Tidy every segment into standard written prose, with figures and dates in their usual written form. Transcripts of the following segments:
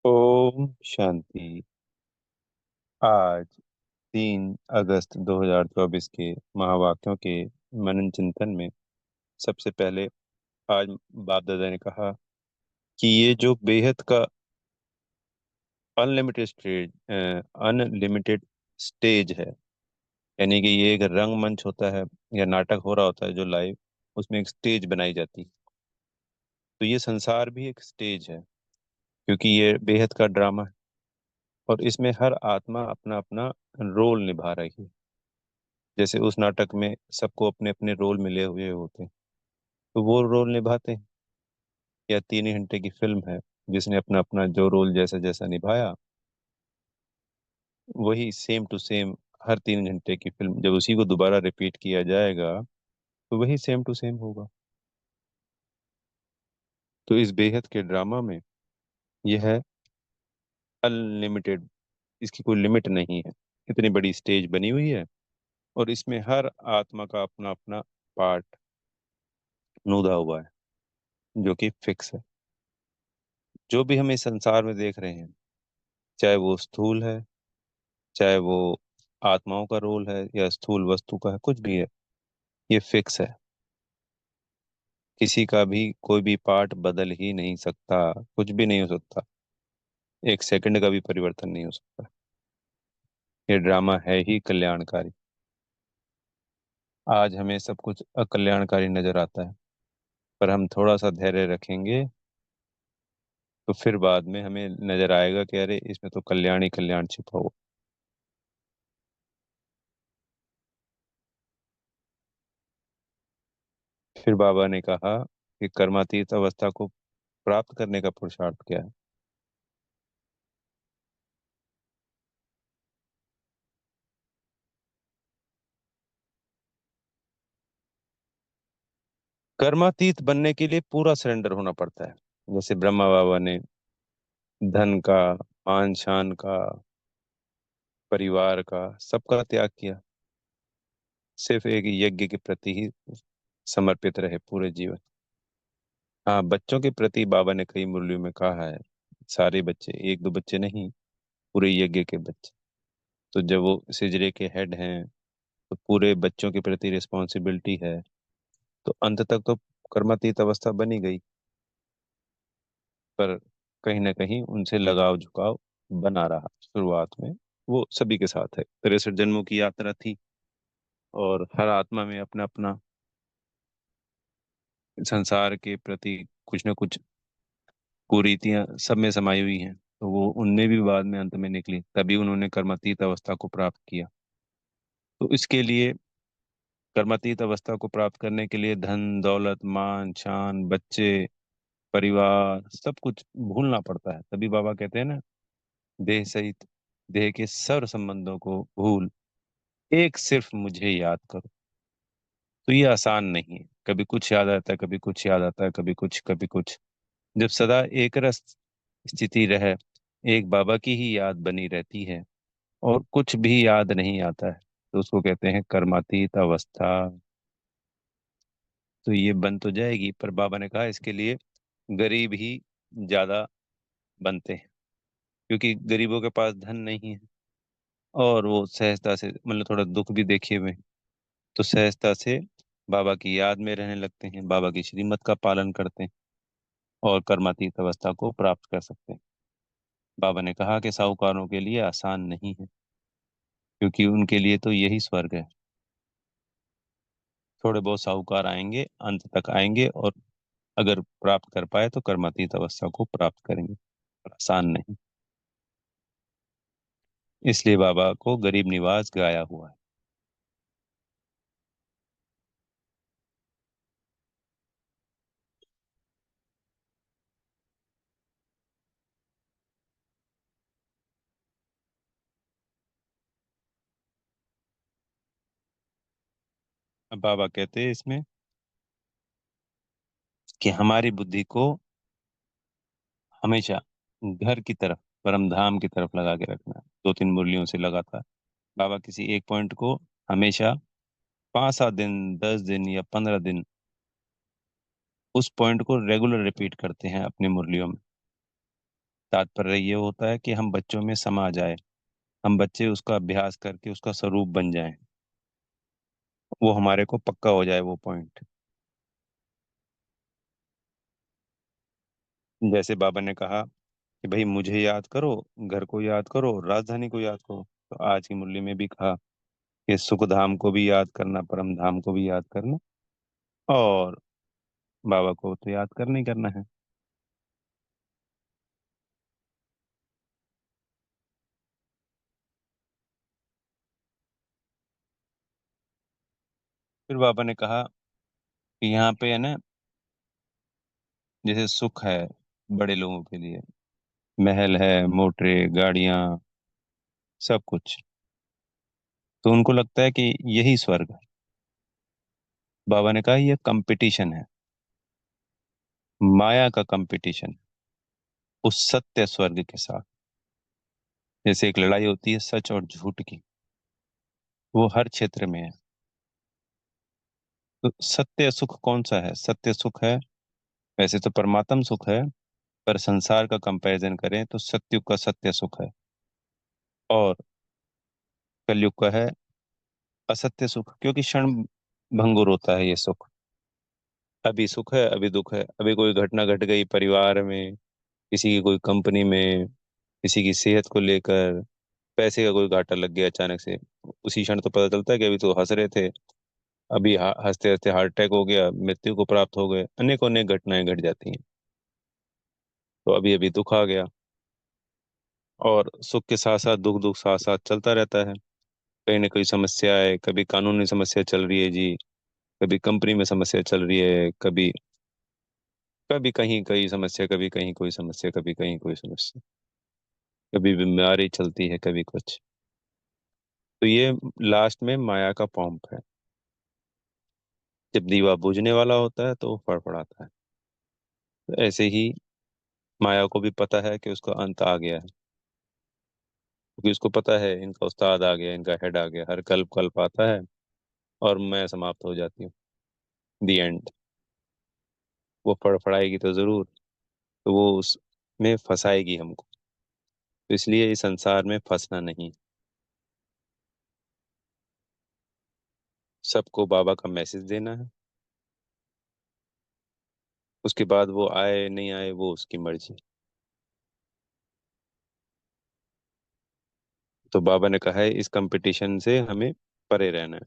ओम शांति। आज 3 अगस्त 2024 के महावाक्यों के मनन चिंतन में सबसे पहले आज बाप दादा ने कहा कि ये जो बेहद का अनलिमिटेड स्टेज है, यानी कि ये एक रंगमंच होता है या नाटक हो रहा होता है जो लाइव, उसमें एक स्टेज बनाई जाती है। तो ये संसार भी एक स्टेज है, क्योंकि ये बेहद का ड्रामा है और इसमें हर आत्मा अपना अपना रोल निभा रही है। जैसे उस नाटक में सबको अपने अपने रोल मिले हुए होते हैं, तो वो रोल निभाते हैं। या 3 घंटे की फिल्म है, जिसने अपना अपना जो रोल जैसा जैसा निभाया, वही सेम टू सेम हर 3 घंटे की फिल्म जब उसी को दोबारा रिपीट किया जाएगा तो वही सेम टू सेम होगा। तो इस बेहद के ड्रामा में यह है अनलिमिटेड, इसकी कोई लिमिट नहीं है। इतनी बड़ी स्टेज बनी हुई है और इसमें हर आत्मा का अपना अपना पार्ट नूदा हुआ है, जो कि फिक्स है। जो भी हम इस संसार में देख रहे हैं, चाहे वो स्थूल है, चाहे वो आत्माओं का रोल है या स्थूल वस्तु का है, कुछ भी है, ये फिक्स है। किसी का भी कोई भी पार्ट बदल ही नहीं सकता, कुछ भी नहीं हो सकता, एक सेकंड का भी परिवर्तन नहीं हो सकता। ये ड्रामा है ही कल्याणकारी। आज हमें सब कुछ अकल्याणकारी नजर आता है, पर हम थोड़ा सा धैर्य रखेंगे तो फिर बाद में हमें नजर आएगा कि अरे इसमें तो कल्याण ही कल्याण छिपा हुआ। फिर बाबा ने कहा कि कर्मातीत अवस्था को प्राप्त करने का पुरुषार्थ क्या है। कर्मातीत बनने के लिए पूरा सरेंडर होना पड़ता है। जैसे ब्रह्मा बाबा ने धन का, मान शान का, परिवार का, सबका त्याग किया, सिर्फ एक यज्ञ के प्रति ही समर्पित रहे पूरे जीवन। हाँ, बच्चों के प्रति बाबा ने कई मुरलियों में कहा है, सारे बच्चे, एक दो बच्चे नहीं, पूरे यज्ञ के बच्चे। तो जब वो सिजरे के हेड हैं तो पूरे बच्चों के प्रति रिस्पॉन्सिबिलिटी है। तो अंत तक तो कर्मातीत अवस्था बनी गई, पर कहीं ना कहीं उनसे लगाव झुकाव बना रहा शुरुआत में। वो सभी के साथ है, 63 जन्मों की यात्रा थी और हर आत्मा में अपना अपना संसार के प्रति कुछ न कुछ कुरीतियां सब में समाई हुई हैं। तो वो उनमें भी बाद में अंत में निकली, तभी उन्होंने कर्मातीत अवस्था को प्राप्त किया। तो इसके लिए, कर्मातीत अवस्था को प्राप्त करने के लिए धन दौलत मान शान बच्चे परिवार सब कुछ भूलना पड़ता है। तभी बाबा कहते हैं ना, देह सहित देह के सर्व संबंधों को भूल एक सिर्फ मुझे याद करो। तो ये आसान नहीं है, कभी कुछ याद आता है, कभी कुछ याद आता है, कभी कुछ कभी कुछ। जब सदा एक रस स्थिति रहे, एक बाबा की ही याद बनी रहती है और कुछ भी याद नहीं आता है, तो उसको कहते हैं कर्मातीत अवस्था। तो ये बन तो जाएगी, पर बाबा ने कहा इसके लिए गरीब ही ज्यादा बनते हैं, क्योंकि गरीबों के पास धन नहीं है और वो सहजता से, मतलब थोड़ा दुख भी देखे हुए हैं, तो सहजता से बाबा की याद में रहने लगते हैं, बाबा की श्रीमत का पालन करते हैं और कर्मातीत अवस्था को प्राप्त कर सकते हैं। बाबा ने कहा कि साहूकारों के लिए आसान नहीं है, क्योंकि उनके लिए तो यही स्वर्ग है। थोड़े बहुत साहूकार आएंगे, अंत तक आएंगे और अगर प्राप्त कर पाए तो कर्मातीत अवस्था को प्राप्त करेंगे, पर आसान नहीं। इसलिए बाबा को गरीब निवास गाया हुआ है। अब बाबा कहते हैं इसमें कि हमारी बुद्धि को हमेशा घर की तरफ, परम धाम की तरफ लगा के रखना है। 2-3 मुरलियों से लगातार बाबा किसी एक पॉइंट को हमेशा 5-7 दिन, 10 दिन या 15 दिन उस पॉइंट को रेगुलर रिपीट करते हैं अपनी मुरलियों में। तात्पर्य ये होता है कि हम बच्चों में समा जाए, हम बच्चे उसका अभ्यास करके उसका स्वरूप बन जाएं, वो हमारे को पक्का हो जाए वो पॉइंट। जैसे बाबा ने कहा कि भाई मुझे याद करो, घर को याद करो, राजधानी को याद करो, तो आज की मुरली में भी कहा कि सुख धाम को भी याद करना, परम धाम को भी याद करना, और बाबा को तो याद करना ही करना है। फिर बाबा ने कहा कि यहाँ पे है ना, जैसे सुख है बड़े लोगों के लिए, महल है, मोटरें, गाड़ियां, सब कुछ, तो उनको लगता है कि यही स्वर्ग है। बाबा ने कहा यह कंपटीशन है, माया का कंपटीशन, उस सत्य स्वर्ग के साथ। जैसे एक लड़ाई होती है सच और झूठ की, वो हर क्षेत्र में है। तो सत्य सुख कौन सा है? सत्य सुख है, वैसे तो परमात्म सुख है, पर संसार का कंपैरिजन करें तो सत्युग का सत्य सुख है, और कलयुग का है असत्य सुख, क्योंकि क्षण भंगुर होता है ये सुख। अभी सुख है, अभी दुख है, अभी कोई घटना घट गई परिवार में, किसी की कोई कंपनी में, किसी की सेहत को लेकर, पैसे का कोई घाटा लग गया अचानक से, उसी क्षण तो पता चलता है कि अभी तो हंस रहे थे, अभी हंसते हंसते हार्ट अटैक हो गया, मृत्यु को प्राप्त हो गए, अनेक अनेक घटनाएं घट जाती हैं। तो अभी अभी दुख आ गया, और सुख के साथ साथ दुख, दुख साथ साथ चलता रहता है। कहीं ना कोई समस्या है, कभी कानूनी समस्या चल रही है जी, कभी कंपनी में समस्या चल रही है, कभी कभी कहीं कोई समस्या, कभी कहीं कोई समस्या, कभी कहीं कोई समस्या, कभी बीमारी चलती है, कभी कुछ। तो ये लास्ट में माया का पॉम्प है। जब दीवा बुझने वाला होता है तो वो फड़फड़ाता है। तो ऐसे ही माया को भी पता है कि उसका अंत आ गया है, क्योंकि उसको पता है इनका उस्ताद आ गया, इनका हेड आ गया, हर कल्प कल्प आता है और मैं समाप्त हो जाती हूँ, दी एंड। वो फड़फड़ाएगी तो जरूर, तो वो उसमें फंसाएगी हमको। तो इसलिए इस संसार में फंसना नहीं। सबको बाबा का मैसेज देना है, उसके बाद वो आए नहीं आए वो उसकी मर्जी। तो बाबा ने कहा है इस कंपटीशन से हमें परे रहना है।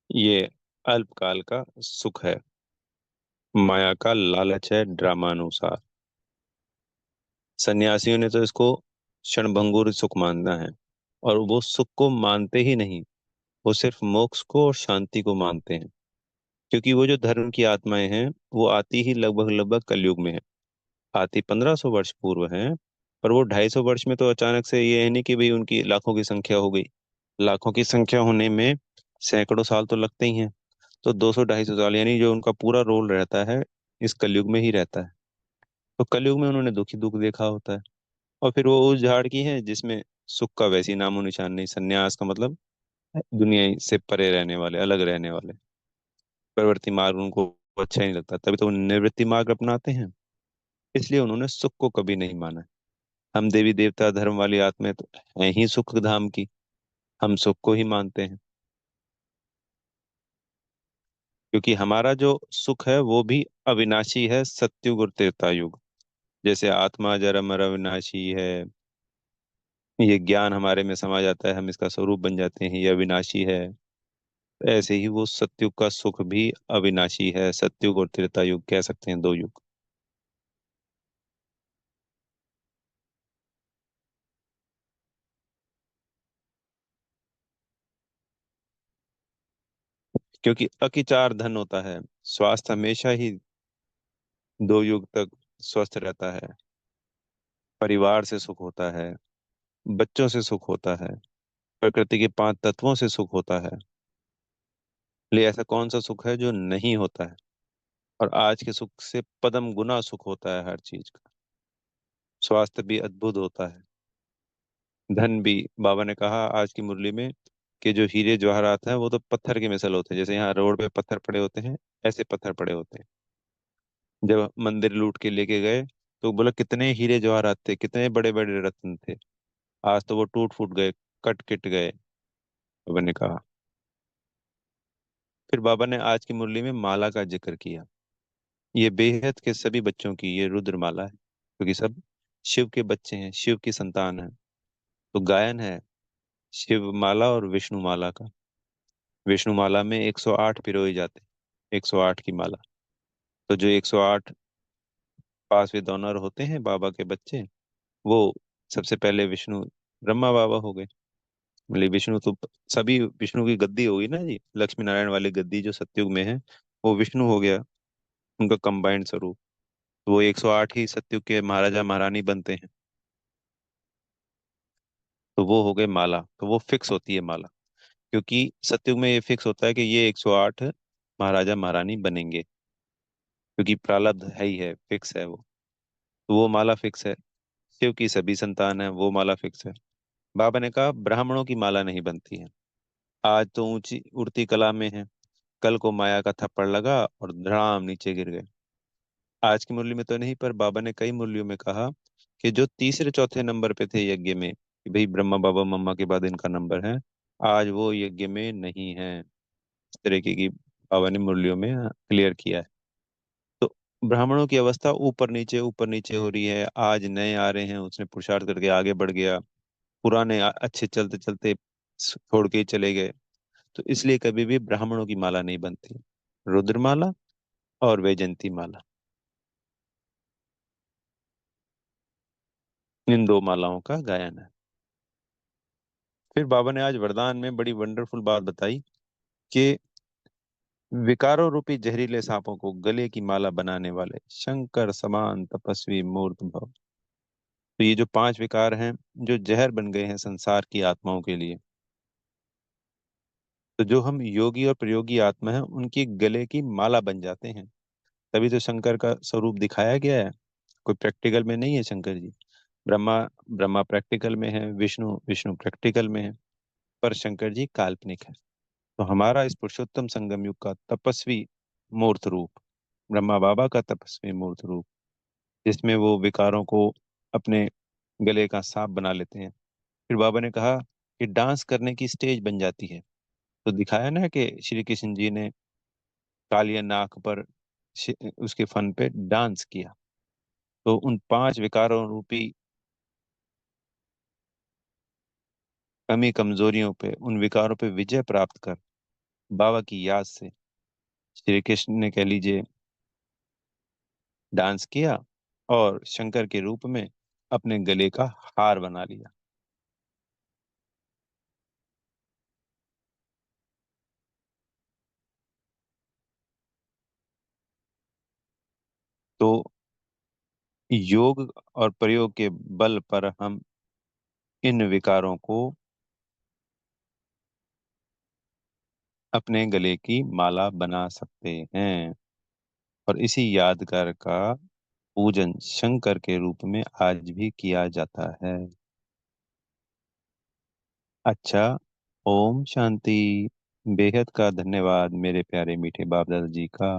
ये अल्पकाल का सुख है, माया का लालच है ड्रामानुसार। सन्यासियों ने तो इसको क्षणभंगुर सुख मानना है, और वो सुख को मानते ही नहीं, वो सिर्फ मोक्ष को और शांति को मानते हैं। क्योंकि वो जो धर्म की आत्माएं हैं, वो आती ही लगभग लगभग कलयुग में है। आती 1500 वर्ष पूर्व है, पर वो 250 वर्ष में तो अचानक से ये है नहीं कि भाई उनकी लाखों की संख्या हो गई। लाखों की संख्या होने में सैकड़ों साल तो लगते ही हैं। तो 200 250 साल, यानी जो उनका पूरा रोल रहता है इस कलयुग में ही रहता है। तो कलयुग में उन्होंने दुखी दुख देखा होता है। और फिर वो उस झाड़ की है जिसमें सुख का वैसी नामो निशान नहीं। सन्यास का मतलब दुनिया से परे रहने वाले, अलग रहने वाले। प्रवृत्ति मार्ग उनको अच्छा ही नहीं लगता, तभी तो वो निवृत्ति मार्ग अपनाते हैं। इसलिए उन्होंने सुख को कभी नहीं माना। हम देवी देवता धर्म वाली आत्माएं तो हैं ही सुख धाम की, हम सुख को ही मानते हैं। क्योंकि हमारा जो सुख है वो भी अविनाशी है, सत्युग और त्रेता युग। जैसे आत्मा जरा मर अविनाशी है, ये ज्ञान हमारे में समा जाता है, हम इसका स्वरूप बन जाते हैं, ये अविनाशी है। ऐसे ही वो सत्युग का सुख भी अविनाशी है, सत्युग और त्रेता युग कह सकते हैं, दो युग। क्योंकि अकिचार धन होता है, स्वास्थ्य हमेशा ही 2 युग तक स्वस्थ रहता है, परिवार से सुख होता है, बच्चों से सुख होता है, प्रकृति के 5 तत्वों से सुख होता है। लिए ऐसा कौन सा सुख है जो नहीं होता है? और आज के सुख से पदम गुना सुख होता है हर चीज का। स्वास्थ्य भी अद्भुत होता है, धन भी। बाबा ने कहा आज की मुरली में कि जो हीरे जवाहरात हैं वो तो पत्थर के मिसल होते हैं, जैसे यहाँ रोड पे पत्थर पड़े होते हैं, ऐसे पत्थर पड़े होते हैं। जब मंदिर लूट के लेके गए तो बोला कितने हीरे जवाहरात थे, कितने बड़े बड़े रत्न थे, आज तो वो टूट फूट गए, कट किट गए। बाबा ने कहा। फिर बाबा ने आज की मुरली में माला का जिक्र किया। ये बेहद के सभी बच्चों की ये रुद्र माला है, क्योंकि सब शिव के बच्चे हैं, शिव की संतान है। तो गायन है शिव माला और विष्णु माला का। विष्णु माला में 108 पिरोए जाते हैं, 108 की माला। तो जो 108 पांचवे डोनर होते हैं बाबा के बच्चे, वो सबसे पहले विष्णु ब्रह्मा बाबा हो गए। मतलब विष्णु तो सभी, विष्णु की गद्दी होगी ना जी, लक्ष्मी नारायण वाली गद्दी जो सतयुग में है, वो विष्णु हो गया, उनका कंबाइंड स्वरूप। तो वो 108 ही सतयुग के महाराजा महारानी बनते हैं। तो वो हो गए माला, तो वो फिक्स होती है माला, क्योंकि सतयुग में ये फिक्स होता है कि ये 108 महाराजा महारानी बनेंगे, क्योंकि प्रारब्ध है ही है, फिक्स है वो। तो वो माला फिक्स है। शिव की सभी संतान है, वो माला फिक्स है। बाबा ने कहा ब्राह्मणों की माला नहीं बनती है। आज तो ऊंची उड़ती कला में है, कल को माया का थप्पड़ लगा और धड़ाम नीचे गिर गए। आज की मुरली में तो नहीं, पर बाबा ने कई मुरलियों में कहा कि जो तीसरे चौथे नंबर पे थे यज्ञ में, कि भाई ब्रह्मा बाबा मम्मा के बाद इनका नंबर है, आज वो यज्ञ में नहीं है। इस तरीके की बाबा ने मुरलियों में क्लियर किया है। तो ब्राह्मणों की अवस्था ऊपर नीचे हो रही है। आज नए आ रहे हैं, उसने पुरुषार्थ करके आगे बढ़ गया, पुराने अच्छे चलते चलते छोड़ के ही चले गए। तो इसलिए कभी भी ब्राह्मणों की माला नहीं बनती। रुद्रमाला और वैजंती माला, इन दो मालाओं का गायन है। फिर बाबा ने आज वरदान में बड़ी वंडरफुल बात बताई कि विकारों रूपी जहरीले सांपों को गले की माला बनाने वाले शंकर समान तपस्वी मूर्त भव। तो ये जो पांच विकार हैं, जो जहर बन गए हैं संसार की आत्माओं के लिए, तो जो हम योगी और प्रयोगी आत्मा हैं उनकी गले की माला बन जाते हैं। तभी तो शंकर का स्वरूप दिखाया गया है। कोई प्रैक्टिकल में नहीं है शंकर जी। ब्रह्मा ब्रह्मा प्रैक्टिकल में है, विष्णु विष्णु प्रैक्टिकल में है, पर शंकर जी काल्पनिक है। तो हमारा इस पुरुषोत्तम संगम युग का तपस्वी मूर्त रूप, ब्रह्मा बाबा का तपस्वी मूर्त रूप, जिसमें वो विकारों को अपने गले का सांप बना लेते हैं। फिर बाबा ने कहा कि डांस करने की स्टेज बन जाती है। तो दिखाया ना कि श्री कृष्ण जी ने कालिया नाक पर उसके फन पे डांस किया। तो उन पांच विकारों रूपी कमी कमजोरियों पे, उन विकारों पे विजय प्राप्त कर बाबा की याद से श्री कृष्ण ने, कह लीजिए, डांस किया और शंकर के रूप में अपने गले का हार बना लिया। तो योग और प्रयोग के बल पर हम इन विकारों को अपने गले की माला बना सकते हैं। और इसी यादगार का पूजन शंकर के रूप में आज भी किया जाता है। अच्छा, ओम शांति। बेहद का धन्यवाद मेरे प्यारे मीठे बाप दादा जी का।